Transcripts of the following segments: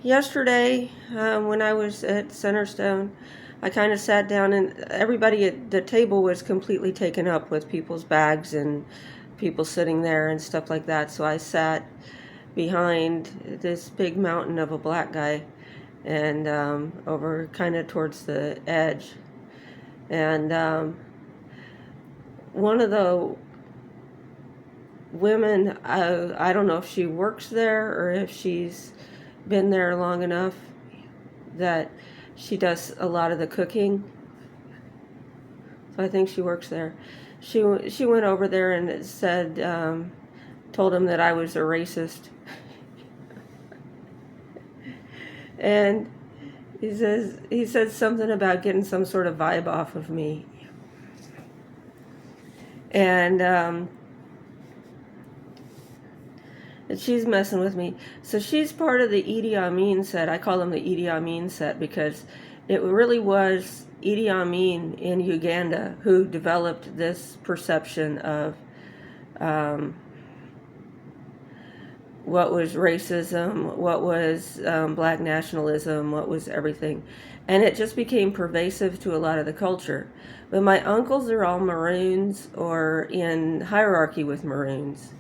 Yesterday, when I was at Centerstone, I kind of sat down, and everybody at the table was completely taken up with people's bags and people sitting there and stuff like that. So I sat behind this big mountain of a black guy and over kind of towards the edge. And one of the women, I don't know if she works there or if she's been there long enough that she does a lot of the cooking. So I think she works there. She went over there and said, told him that I was a racist, and he said something about getting some sort of vibe off of me, and she's messing with me. So she's part of the Idi Amin set. I call them the Idi Amin set because it really was Idi Amin in Uganda who developed this perception of um, what was racism, what was black nationalism, what was everything. And it just became pervasive to a lot of the culture. But my uncles are all Maroons or in hierarchy with Maroons.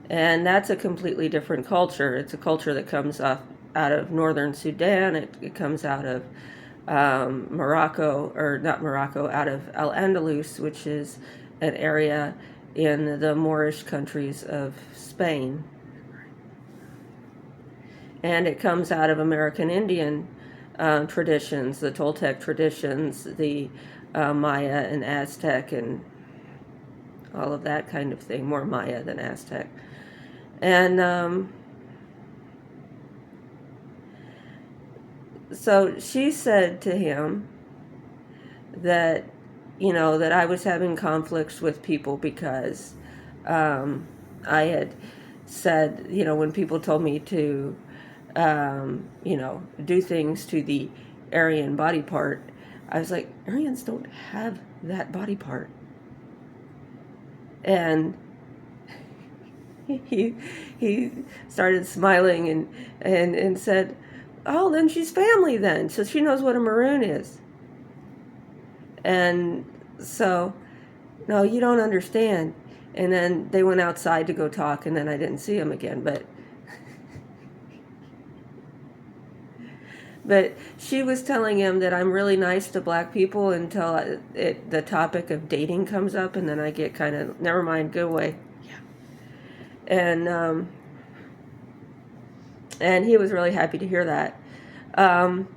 And that's a completely different culture. It's a culture that comes off out of northern Sudan. It comes out of Morocco, or not Morocco, out of Al Andalus, which is an area in the Moorish countries of Spain. And it comes out of American Indian traditions, the Toltec traditions, the Maya and Aztec, and all of that kind of thing. More Maya than Aztec. And so she said to him that, that I was having conflicts with people because I had said, when people told me to, do things to the Aryan body part, I was like, Aryans don't have that body part. And he started smiling and said, oh, then she's family then, so she knows what a Maroon is. And so, no, you don't understand. And then they went outside to go talk, and then I didn't see him again. But she was telling him that I'm really nice to black people until the topic of dating comes up, and then I get kind of, never mind, go away. Yeah. And he was really happy to hear that. And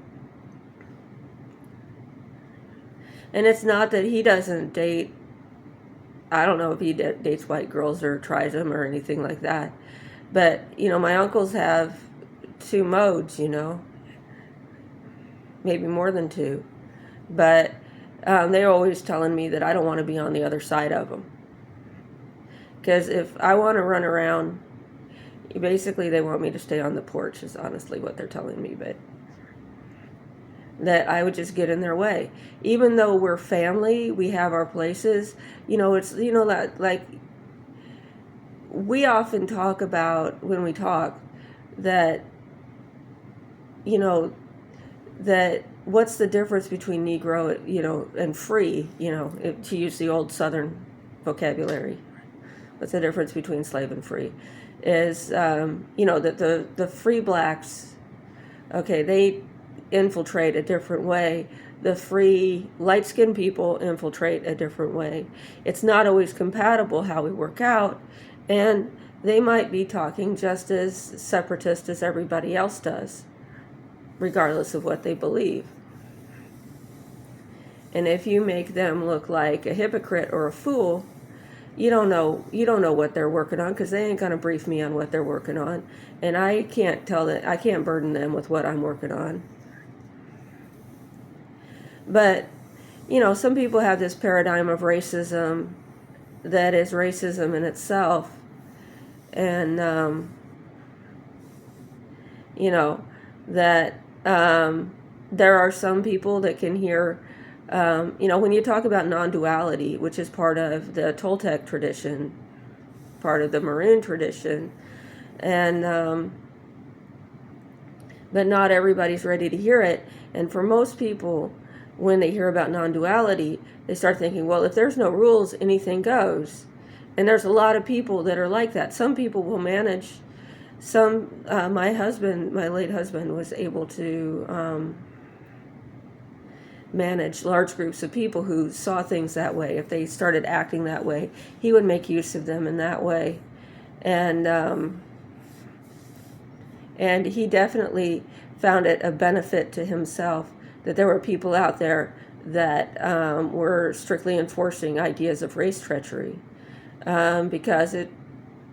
it's not that he doesn't date. I don't know if he dates white girls or tries them or anything like that. But, my uncles have two modes, maybe more than two. But they're always telling me that I don't want to be on the other side of them. Because if I want to run around, basically they want me to stay on the porch is honestly what they're telling me. But that I would just get in their way. Even though we're family, we have our places, it's, like we often talk about when we talk that, that what's the difference between Negro, and free, to use the old Southern vocabulary. What's the difference between slave and free? Is, that the free blacks, okay, they infiltrate a different way. The free light-skinned people infiltrate a different way. It's not always compatible how we work out, and they might be talking just as separatist as everybody else does, regardless of what they believe. And if you make them look like a hypocrite or a fool, you don't know what they're working on, because they ain't going to brief me on what they're working on, and I can't burden them with what I'm working on. But, some people have this paradigm of racism that is racism in itself. And, that there are some people that can hear, when you talk about non-duality, which is part of the Toltec tradition, part of the Maroon tradition, and but not everybody's ready to hear it. And for most people, when they hear about non-duality, they start thinking, well, if there's no rules, anything goes. And there's a lot of people that are like that. Some people will manage. My late husband, was able to manage large groups of people who saw things that way. If they started acting that way, he would make use of them in that way. And he definitely found it a benefit to himself that there were people out there that were strictly enforcing ideas of race treachery, because it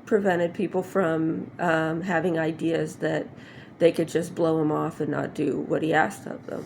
prevented people from having ideas that they could just blow him off and not do what he asked of them.